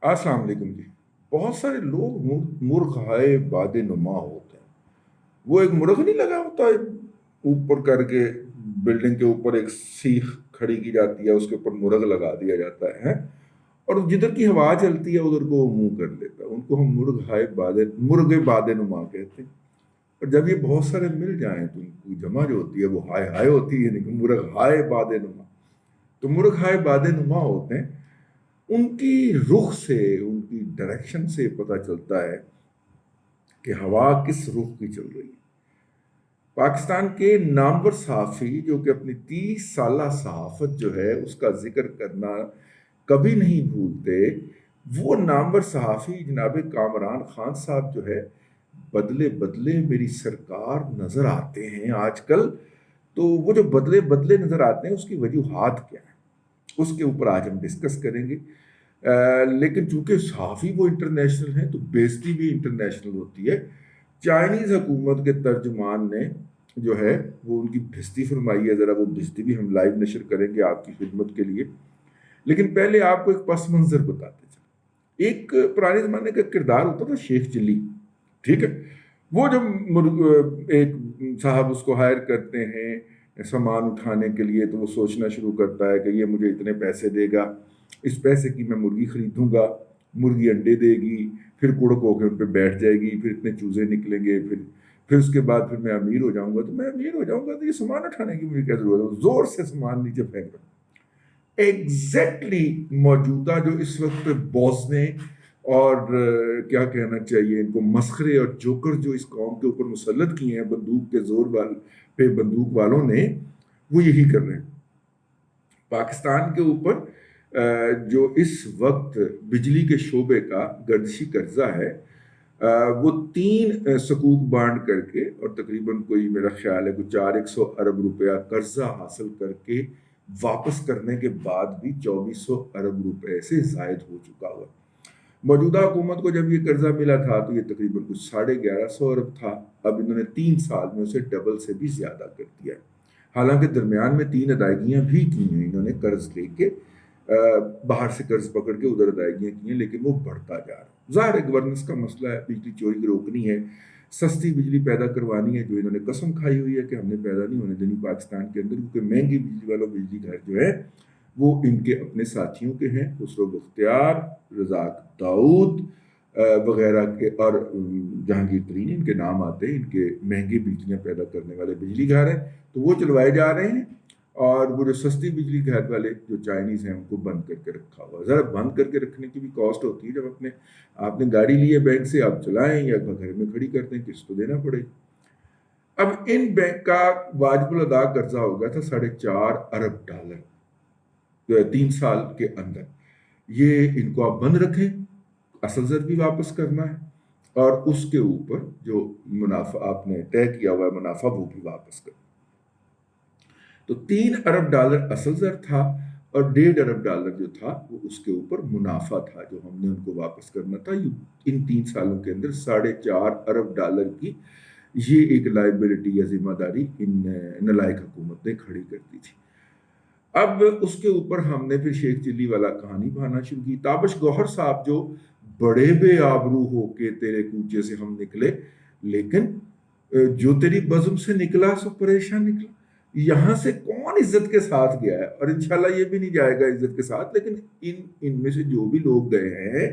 السلام علیکم جی۔ بہت سارے لوگ مرغ ہائے باد نما ہوتے ہیں۔ وہ ایک مرغ نہیں لگا ہوتا ہے اوپر کر کے، بلڈنگ کے اوپر ایک سیخ کھڑی کی جاتی ہے، اس کے اوپر مرغ لگا دیا جاتا ہے اور جدھر کی ہوا چلتی ہے ادھر کو وہ منہ کر لیتا ہے۔ ان کو ہم مرغ باد نما کہتے ہیں۔ اور جب یہ بہت سارے مل جائیں تو ان کی جمع جو ہوتی ہے وہ ہائے ہائے ہوتی ہے، یعنی کہ مرغ ہائے باد نما۔ تو مرغ ہائے باد نما ہوتے ہیں۔ ان کی رخ سے، ان کی ڈائریکشن سے پتہ چلتا ہے کہ ہوا کس رخ کی چل رہی ہے۔ پاکستان کے نامور صحافی جو کہ اپنی 30 سالہ صحافت جو ہے اس کا ذکر کرنا کبھی نہیں بھولتے، وہ نامور صحافی جناب کامران خان صاحب جو ہے بدلے بدلے میری سرکار نظر آتے ہیں آج کل۔ تو وہ جو بدلے بدلے نظر آتے ہیں اس کی وجوہات کیا ہیں، اس کے اوپر آج ہم ڈسکس کریں گے۔ لیکن چونکہ صحافی وہ انٹرنیشنل ہیں تو بےزتی بھی انٹرنیشنل ہوتی ہے۔ چائنیز حکومت کے ترجمان نے جو ہے وہ ان کی بھیستی فرمائی ہے، ذرا وہ بھیستی بھی ہم لائیو نشر کریں گے آپ کی خدمت کے لیے۔ لیکن پہلے آپ کو ایک پس منظر بتاتے چلیں۔ ایک پرانے زمانے کا کردار ہوتا تھا شیخ چلی، ٹھیک ہے؟ وہ جب ایک صاحب اس کو ہائر کرتے ہیں سامان اٹھانے کے لیے تو وہ سوچنا شروع کرتا ہے کہ یہ مجھے اتنے پیسے دے گا، اس پیسے کی میں مرغی خریدوں گا، مرغی انڈے دے گی، پھر کڑک ہو کے ان پہ بیٹھ جائے گی، پھر اتنے چوزے نکلیں گے، پھر اس کے بعد پھر میں امیر ہو جاؤں گا۔ تو میں امیر ہو جاؤں گا تو یہ سامان اٹھانے کی مجھے کیا ضرورت ہے، زور سے سامان نیچے پھینک رہا ہوں۔ ایگزیکٹلی موجودہ جو اس وقت باس نے اور کیا کہنا چاہیے ان کو مسخرے اور جوکر جو اس قوم کے اوپر مسلط کیے ہیں بندوق کے زور پہ بندوق والوں نے، وہ یہی کر رہے ہیں۔ پاکستان کے اوپر جو اس وقت بجلی کے شعبے کا گردشی قرضہ ہے وہ 3 سکوک بانڈ کر کے اور تقریباً کوئی میرا خیال ہے کوئی 400 ارب روپیہ قرضہ حاصل کر کے واپس کرنے کے بعد بھی 2400 ارب روپے سے زائد ہو چکا ہوا۔ موجودہ حکومت کو جب یہ قرضہ ملا تھا تو یہ تقریباً کچھ 1150 ارب تھا۔ اب انہوں نے 3 سال میں اسے ڈبل سے بھی زیادہ کر دیا۔ حالانکہ درمیان میں 3 ادائیگیاں بھی کی ہیں انہوں نے قرض لے کے، باہر سے قرض پکڑ کے ادھر ادائیگیاں کی ہیں، لیکن وہ بڑھتا جا رہا ہے۔ ظاہر ہے گورننس کا مسئلہ ہے، بجلی چوری روکنی ہے، سستی بجلی پیدا کروانی ہے، جو انہوں نے قسم کھائی ہوئی ہے کہ ہم نے پیدا نہیں ہونے دینی پاکستان کے اندر، کیونکہ مہنگی بجلی والوں بجلی گھر جو ہے وہ ان کے اپنے ساتھیوں کے ہیں، خسرو بختیار، رزاق داؤد وغیرہ کے، اور جہانگیر ترین ان کے نام آتے ہیں۔ ان کے مہنگی بجلیاں پیدا کرنے والے بجلی گھر ہیں تو وہ چلوائے جا رہے ہیں، اور وہ جو سستی بجلی گھر والے جو چائنیز ہیں ان کو بند کر کے رکھا ہوا ہے۔ ذرا بند کر کے رکھنے کی بھی کاسٹ ہوتی ہے، جب آپ نے گاڑی لی ہے بینک سے، آپ چلائیں یا گھر میں کھڑی کرتے ہیں، قسط تو دینا پڑے گی۔ اب ان بینک کا واجب الادا قرضہ ہو گیا تھا 4.5 ارب ڈالر 3 سال کے اندر۔ یہ ان کو آپ بند رکھیں، اصل زر بھی واپس کرنا ہے اور اس کے اوپر جو منافع آپ نے طے کیا ہوا ہے منافع وہ بھی واپس کرنا۔ تو 3 ارب ڈالر اصل زر تھا اور 1.5 ارب ڈالر جو تھا وہ اس کے اوپر منافع تھا جو ہم نے ان کو واپس کرنا تھا۔ ان 3 سالوں کے اندر 4.5 ارب ڈالر کی یہ ایک لائبلٹی یا ذمہ داری ان نالائق حکومت نے کھڑی کر دی تھی۔ اب اس کے اوپر ہم نے پھر شیخ چلی والا کہانی بہانا شروع کی۔ تابش گوہر صاحب جو بڑے بے آبرو ہو کے تیرے کوچے سے ہم نکلے، لیکن جو تیری بزم سے نکلا سو پریشان نکلا۔ یہاں سے کون عزت کے ساتھ گیا ہے، اور انشاءاللہ یہ بھی نہیں جائے گا عزت کے ساتھ، لیکن ان میں سے جو بھی لوگ گئے ہیں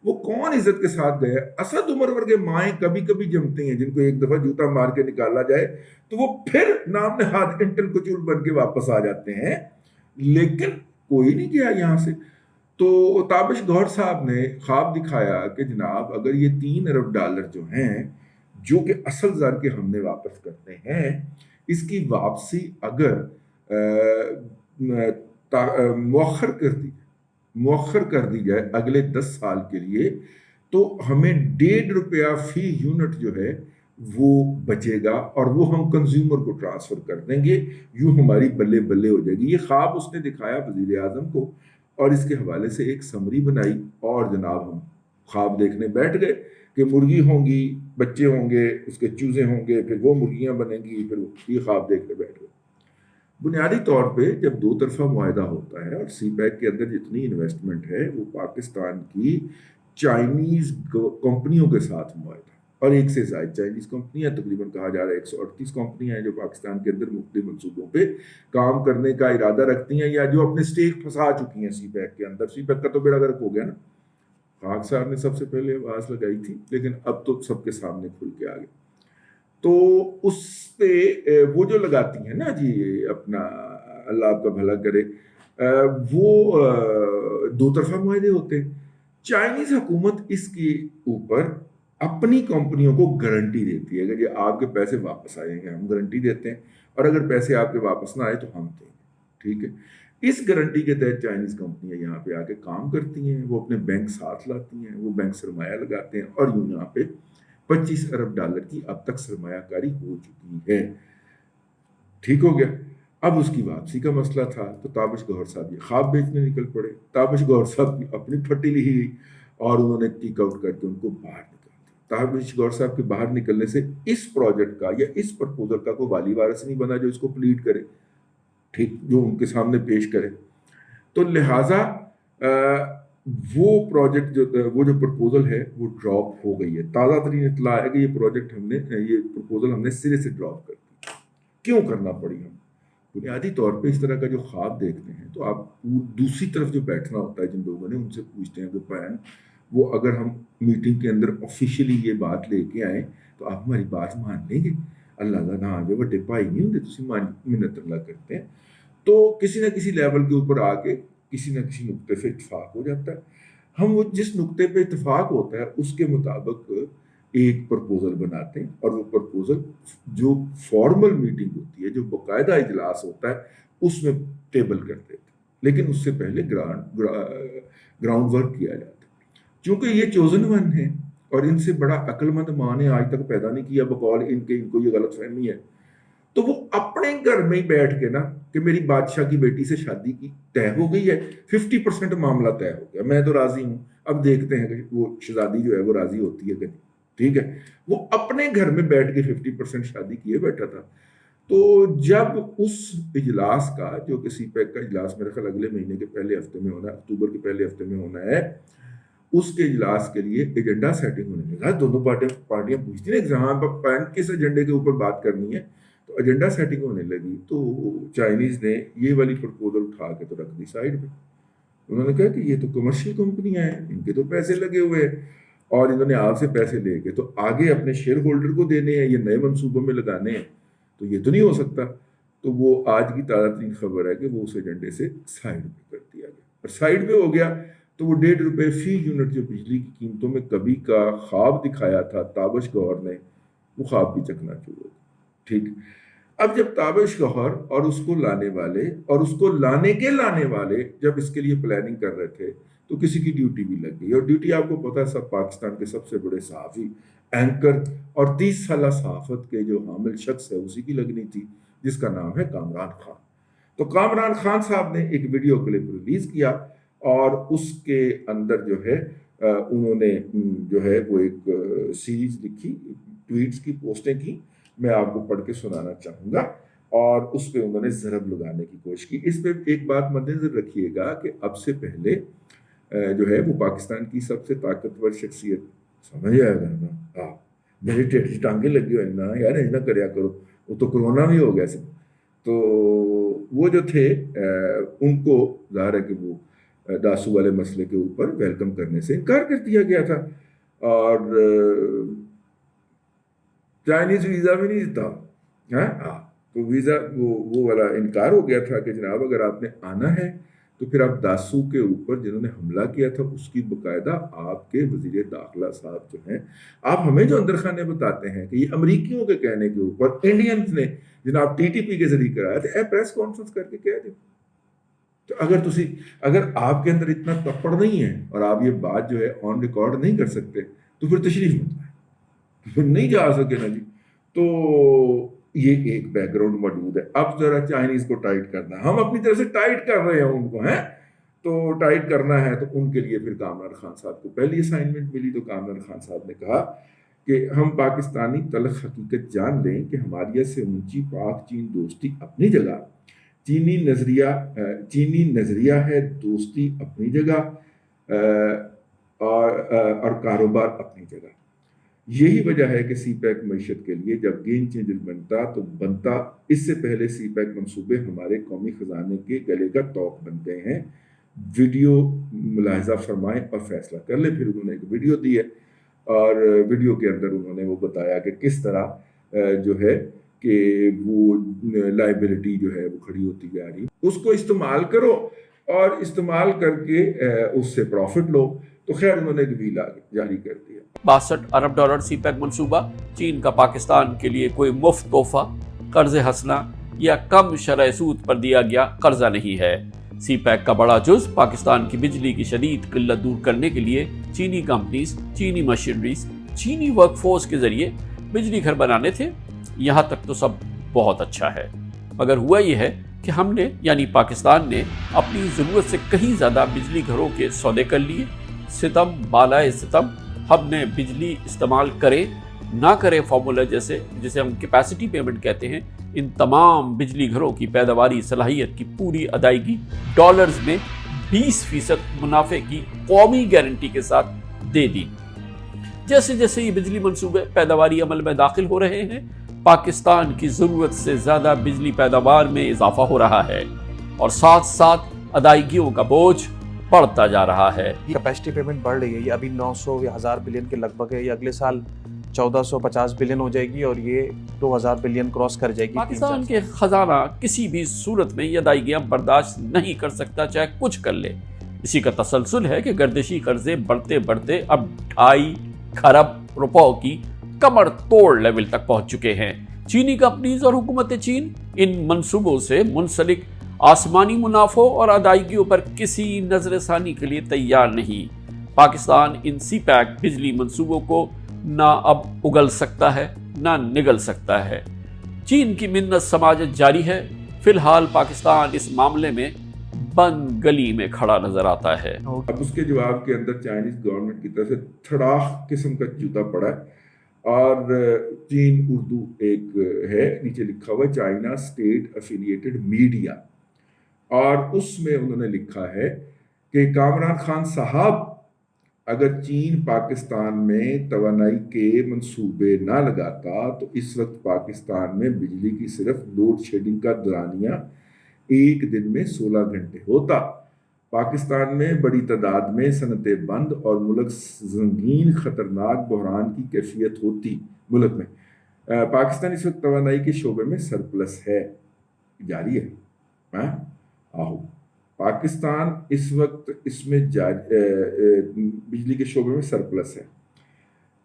وہ کون عزت کے ساتھ گئے ہیں۔ اسد عمر ورگے مائیں کبھی کبھی جمتے ہیں جن کو ایک دفعہ جوتا مار کے نکالا جائے تو وہ پھر نام نہاد انٹل کچول بن کے واپس آ جاتے ہیں، لیکن کوئی نہیں گیا یہاں سے۔ تو تابش گوہر صاحب نے خواب دکھایا کہ جناب اگر یہ 3 ارب ڈالر جو ہیں جو کہ اصل زر کے ہم نے واپس کرتے ہیں، اس کی واپسی اگر مؤخر کر دی جائے اگلے 10 سال کے لیے، تو ہمیں 1.5 روپیہ فی یونٹ جو ہے وہ بچے گا اور وہ ہم کنزیومر کو ٹرانسفر کر دیں گے، یوں ہماری بلے بلے ہو جائے گی۔ یہ خواب اس نے دکھایا وزیر اعظم کو اور اس کے حوالے سے ایک سمری بنائی، اور جناب ہم خواب دیکھنے بیٹھ گئے کہ مرغی ہوں گی، بچے ہوں گے، اس کے چوزے ہوں گے، پھر وہ مرغیاں بنیں گی، پھر یہ خواب دیکھنے بیٹھ گئے۔ بنیادی طور پہ جب دو طرفہ معاہدہ ہوتا ہے اور سی پیک کے اندر جتنی انویسٹمنٹ ہے وہ پاکستان کی چائنیز کمپنیوں کے ساتھ معاہدہ، اور ایک سے زائد چائنیز کمپنیاں، تقریباً کہا جا رہا ہے 138 کمپنیاں ہیں جو پاکستان کے اندر مختلف منصوبوں پہ کام کرنے کا ارادہ رکھتی ہیں یا جو اپنے اسٹیک پھنسا چکی ہیں سی پیک کے اندر۔ سی پیک کا تو بیڑا غرق ہو گیا نا، خاک صاحب نے سب سے پہلے آواز لگائی تھی، لیکن اب تو سب کے سامنے کھل کے آ گیا۔ تو اس پہ وہ جو لگاتی ہیں نا جی اپنا، اللہ آپ کا بھلا کرے، وہ دو طرفہ معاہدے ہوتے ہیں۔ چائنیز حکومت اس کے اوپر اپنی کمپنیوں کو گارنٹی دیتی ہے کہ یہ آپ کے پیسے واپس آئیں گے، ہم گارنٹی دیتے ہیں، اور اگر پیسے آپ کے واپس نہ آئے تو ہم دیں گے، ٹھیک ہے۔ اس گارنٹی کے تحت چائنیز کمپنیاں یہاں پہ آ کے کام کرتی ہیں، وہ اپنے بینک ساتھ لاتی ہیں، وہ بینک سرمایہ لگاتے ہیں، اور یوں یہاں پہ 25 ارب ڈالر کی اب تک سرمایہ کاری ہو چکی ہے، ٹھیک ہو گیا۔ اب اس کی واپسی کا مسئلہ تھا تو تابش گوہر صاحب یہ خواب بیچنے نکل پڑے۔ تابش گوہر صاحب کی اپنی پھٹی لی ہوئی اور انہوں نے ٹیک آؤٹ کر کے ان کو باہر نکال دیا۔ تابش گوہر صاحب کے باہر نکلنے سے اس پروجیکٹ کا یا اس پرپوزل کا کوئی والی وارث نہیں بنا جو اس کو پلیٹ کرے، ٹھیک، جو ان کے سامنے پیش کرے۔ تو لہٰذا وہ پروجیکٹ وہ جو پرپوزل ہے وہ ڈراپ ہو گئی ہے۔ تازہ ترین اطلاع ہے کہ یہ پروجیکٹ یہ پرپوزل ہم نے سرے سے ڈراپ کر دی۔ کیوں کرنا پڑی ہم؟ بنیادی طور پہ اس طرح کا جو خواب دیکھتے ہیں تو آپ دوسری طرف جو بیٹھنا ہوتا ہے جن لوگوں نے، ان سے پوچھتے ہیں کہ پین وہ اگر ہم میٹنگ کے اندر آفیشیلی یہ بات لے کے آئیں تو آپ ہماری بات مان لیں گے؟ اللہ کا نام جو بڑے بھائی نہیں ہوتے، تسی منت اللہ کرتے ہیں۔ تو کسی نہ کسی لیول کے اوپر آ کے کسی نہ کسی نقطے پہ اتفاق ہو جاتا ہے۔ ہم وہ جس نقطے پہ اتفاق ہوتا ہے اس کے مطابق ایک پرپوزل بناتے ہیں، اور وہ پرپوزل جو فارمل میٹنگ ہوتی ہے، جو باقاعدہ اجلاس ہوتا ہے، اس میں ٹیبل کر دیتے ہیں، لیکن اس سے پہلے گراؤنڈ ورک کیا جاتا ہے۔ چونکہ یہ چوزن ون ہے اور ان سے بڑا عقل مند ماں نے آج تک پیدا نہیں کیا، بقول ان کے ان کو یہ غلط فہمی ہے، تو وہ اپنے گھر میں ہی بیٹھ کے نا کہ میری بادشاہ کی بیٹی سے شادی کی طے ہو گئی ہے، 50% معاملہ طے ہو گیا، میں تو راضی ہوں، اب دیکھتے ہیں کہ وہ شہزادی جو ہے وہ راضی ہوتی ہے کہ نہیں، ٹھیک ہے۔ وہ اپنے گھر میں بیٹھ کے 50% شادی کیے بیٹھا تھا۔ تو جب اس اجلاس کا، جو کہ سی پیک کا اجلاس میرے خیال اگلے مہینے کے پہلے ہفتے میں ہونا ہے، اکتوبر کے پہلے ہفتے میں ہونا ہے، اس کے اجلاس کے لیے ایجنڈا سیٹنگ ہونے لگا۔ دونوں پارٹیاں پوچھتی ہیں ایگزام پر کس ایجنڈے کے اوپر بات کرنی ہے، تو ایجنڈا سیٹنگ ہونے لگی تو چائنیز نے یہ والی پرپوزل اٹھا کے تو رکھ دی سائڈ پہ۔ انہوں نے کہا کہ یہ تو کمرشل کمپنیاں ہیں، ان کے تو پیسے لگے ہوئے ہیں، اور انہوں نے آپ سے پیسے لے کے تو آگے اپنے شیئر ہولڈر کو دینے ہیں، یہ نئے منصوبوں میں لگانے ہیں، تو یہ تو نہیں ہو سکتا۔ تو وہ آج کی تازہ ترین خبر ہے کہ وہ اس ایجنڈے سے سائڈ پہ کر دیا گیا، اور سائڈ پہ ہو گیا تو وہ 1.5 روپے فی یونٹ جو بجلی کی قیمتوں میں کبھی کا خواب دکھایا تھا تابش گوہر نے، وہ خواب بھی چکنا چور ہو، ٹھیک۔ اب جب تابش گوہر اور اس کو لانے والے اور اس کو لانے والے جب اس کے لیے پلاننگ کر رہے تھے تو کسی کی ڈیوٹی بھی لگ گئی، اور ڈیوٹی آپ کو پتا ہے سب پاکستان کے سب سے بڑے صحافی، اینکر اور 30 سالہ صحافت کے جو حامل شخص ہے اسی کی لگنی تھی، جس کا نام ہے کامران خان۔ تو کامران خان صاحب نے ایک ویڈیو کلپ ریلیز کیا، اور اس کے اندر جو ہے انہوں نے جو ہے وہ ایک سیریز لکھی، ٹویٹس کی، پوسٹیں کی، میں آپ کو پڑھ کے سنانا چاہوں گا، اور اس پہ انہوں نے ضرب لگانے کی کوشش کی۔ اس پہ ایک بات مد نظر رکھیے گا کہ اب سے پہلے جو ہے وہ پاکستان کی سب سے طاقتور شخصیت، سمجھ آئے گا نا، ہاں میرے ٹیٹھی ٹانگیں لگی ہوئے نا یار، ایسا کریا کرو، وہ تو کرونا بھی ہو گیا سب۔ تو وہ جو تھے ان کو ظاہر ہے کہ وہ داسو والے مسئلے کے اوپر ویلکم کرنے سے انکار کر دیا گیا تھا، اور چائنیز ویزا بھی نہیں دیتا، ہاں تو ویزا وہ والا انکار ہو گیا تھا کہ جناب اگر آپ نے آنا ہے تو پھر آپ داسو کے اوپر جنہوں نے حملہ کیا تھا اس کی باقاعدہ آپ کے وزیر داخلہ صاحب جو ہیں، آپ ہمیں جو اندر خانے بتاتے ہیں کہ یہ امریکیوں کے کہنے کے اوپر انڈینز نے جناب ٹی ٹی پی کے ذریعے کرایا تھا، پریس کانفرنس کر کے کہہ دیں۔ تو اگر آپ کے اندر اتنا تپڑ نہیں ہے اور آپ یہ بات جو ہے آن ریکارڈ نہیں کر سکتے تو پھر تشریف مت لائیں، نہیں جا سکے نا جی۔ تو یہ ایک بیک گراؤنڈ موجود ہے۔ اب ذرا چائنیز کو ٹائٹ کرنا ہے، ہم اپنی طرف سے ٹائٹ کر رہے ہیں ان کو، ہیں تو ٹائٹ کرنا ہے تو ان کے لیے پھر کامران خان صاحب کو پہلی اسائنمنٹ ملی۔ تو کامران خان صاحب نے کہا کہ ہم پاکستانی تلخ حقیقت جان لیں کہ ہماریت سے اونچی پاک چین دوستی اپنی جگہ، چینی نظریہ ہے دوستی اپنی جگہ اور کاروبار اپنی جگہ. یہی وجہ ہے کہ سی پیک معیشت کے لیے جب گیم چینجر بنتا اس سے پہلے سی پیک منصوبے ہمارے قومی خزانے کے گلے کا توق بنتے ہیں. ویڈیو ملاحظہ فرمائیں اور فیصلہ کر لیں. پھر انہوں نے ایک ویڈیو دی ہے اور ویڈیو کے اندر انہوں نے وہ بتایا کہ کس طرح جو ہے کہ وہ لائبلٹی جو ہے وہ کھڑی ہوتی جا رہی. اس کو استعمال کرو اور استعمال کر کے اس سے پروفٹ لو. تو خیر انہوں نے ایک ویلا جاری کر دیا. 62 ارب ڈالر سی پیک منصوبہ چین کا پاکستان کے لیے کوئی مفت تحفہ، قرض حسنہ یا کم شرح سود پر دیا گیا قرضہ نہیں ہے. سی پیک کا بڑا جز پاکستان کی بجلی کی شدید قلت دور کرنے کے لیے چینی کمپنیز، چینی مشینریز، چینی ورک فورس کے ذریعے بجلی گھر بنانے تھے. یہاں تک تو سب بہت اچھا ہے، مگر ہوا یہ ہے کہ ہم نے یعنی پاکستان نے اپنی ضرورت سے کہیں زیادہ بجلی گھروں کے سودے کر لیے. ستم بالائے ستم. ہم نے بجلی استعمال کرے نہ کرے فارمولہ جسے ہم کیپیسٹی پیمنٹ کہتے ہیں، ان تمام بجلی گھروں کی پیداواری صلاحیت کی پوری ادائیگی ڈالرز میں 20% منافع کی قومی گارنٹی کے ساتھ دے دی. جیسے جیسے یہ بجلی منصوبے پیداواری عمل میں داخل ہو رہے ہیں، پاکستان کی ضرورت سے زیادہ بجلی پیداوار میں اضافہ ہو رہا ہے اور ساتھ ساتھ ادائیگیوں کا بوجھ بڑھتا جا رہا ہے. کیپیسٹی پیمنٹ بڑھ رہی ہے، یہ ابھی 900 یا 1000 بلین کے لگ بھگ ہے. یہ اگلے سال 1450 بلین ہو جائے گی اور یہ 2000 بلین کراس کر جائے گی. پاکستان کے خزانہ کسی بھی صورت میں یہ ادائیگیاں برداشت نہیں کر سکتا، چاہے کچھ کر لے. اسی کا تسلسل ہے کہ گردشی قرضے بڑھتے بڑھتے اب 2.5 کھرب روپوں کی کمر توڑ لیول تک پہنچ چکے ہیں. چینی کمپنیز اور حکومت چین ان منصوبوں سے منسلک آسمانی منافع اور ادائیگیوں پر کسی نظر ثانی کے لیے تیار نہیں. پاکستان ان سی پیک بجلی منصوبوں کو نہ اب اگل سکتا ہے نہ نگل سکتا ہے. چین کی منت سماجت جاری ہے. فی الحال پاکستان اس معاملے میں بند گلی میں کھڑا نظر آتا ہے. اب اس کے جواب کے اندر چائنیز گورنمنٹ کی طرف سے تھڑاخ قسم کا جوتا پڑا ہے اور چین اردو ایک ہے، نیچے لکھا ہوا ہے چائنا اسٹیٹ افیلیٹڈ میڈیا، اور اس میں انہوں نے لکھا ہے کہ کامران خان صاحب اگر چین پاکستان میں توانائی کے منصوبے نہ لگاتا تو اس وقت پاکستان میں بجلی کی صرف لوڈ شیڈنگ کا دورانیہ ایک دن میں 16 گھنٹے ہوتا. پاکستان میں بڑی تعداد میں صنعتیں بند اور ملک سنگین خطرناک بحران کی کیفیت ہوتی. ملک میں پاکستان اس وقت توانائی کے شعبے میں سرپلس ہے. جاری ہے پاکستان اس وقت اس میں بجلی کے شعبے میں سرپلس ہے.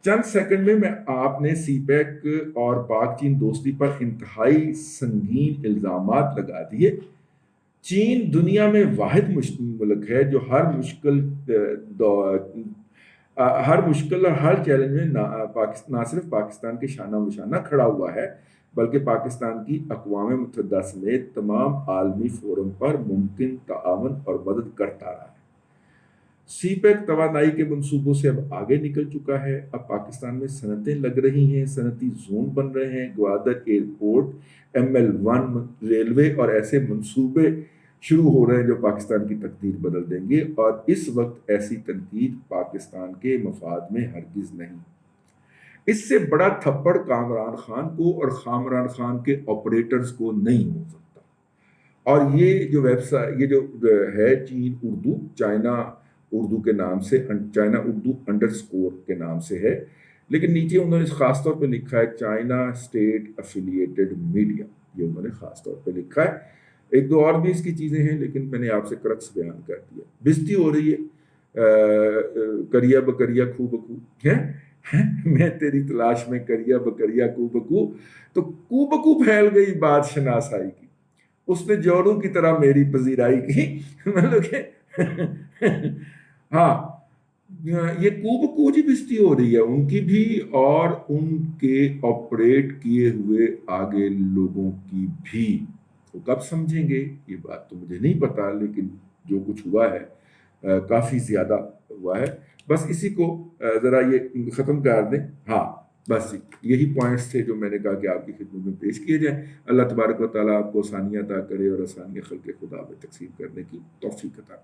چند سیکنڈ میں آپ نے سی پیک اور پاک چین دوستی پر انتہائی سنگین الزامات لگا دیے. چین دنیا میں واحد ملک ہے جو ہر مشکل اور ہر چیلنج میں نہ صرف پاکستان کے شانہ بشانہ کھڑا ہوا ہے بلکہ پاکستان کی اقوام متحدہ سمیت تمام عالمی فورم پر ممکن تعاون اور مدد کرتا رہا ہے. سی پیک توانائی کے منصوبوں سے اب آگے نکل چکا ہے. اب پاکستان میں صنعتیں لگ رہی ہیں، صنعتی زون بن رہے ہیں، گوادر ایئرپورٹ، ML1 ریلوے اور ایسے منصوبے شروع ہو رہے ہیں جو پاکستان کی تقدیر بدل دیں گے. اور اس وقت ایسی تنقید پاکستان کے مفاد میں ہرگز نہیں. اس سے بڑا تھپڑ کامران خان کو اور کامران خان کے آپریٹرز کو نہیں ہو سکتا. اور یہ جو ویب سائٹ یہ جو ہے چین اردو، چائنا اردو کے نام سے، چائنا اردو _ کے نام سے ہے، لیکن نیچے انہوں نے خاص طور پہ لکھا ہے چائنا اسٹیٹ افیلیٹڈ میڈیا. یہ انہوں نے خاص طور پہ لکھا ہے. ایک دو اور بھی اس کی چیزیں ہیں لیکن میں نے آپ سے کرکس بیان کر دیا. بستی ہو رہی ہے کریا بکریا خو بخو ہے، میں تیری تلاش میں کریا بکریا کو بکو، تو کو بکو پھیل گئی بات شناسائی کی، اس نے جوڑوں کی طرح میری پذیرائی کی. مطلب کہ ہاں یہ کو بکو جی بستی ہو رہی ہے ان کی بھی اور ان کے آپریٹ کیے ہوئے آگے لوگوں کی بھی. وہ کب سمجھیں گے یہ بات تو مجھے نہیں پتا، لیکن جو کچھ ہوا ہے کافی زیادہ ہوا ہے. بس اسی کو ذرا یہ ختم کر دیں. ہاں بس یہی پوائنٹس تھے جو میں نے کہا کہ آپ کی خدمت میں پیش کیے جائیں. اللہ تبارک و تعالیٰ آپ کو آسانیاں عطا کرے اور آسانیاں خلق خدا میں تقسیم کرنے کی توفیق عطا کرے.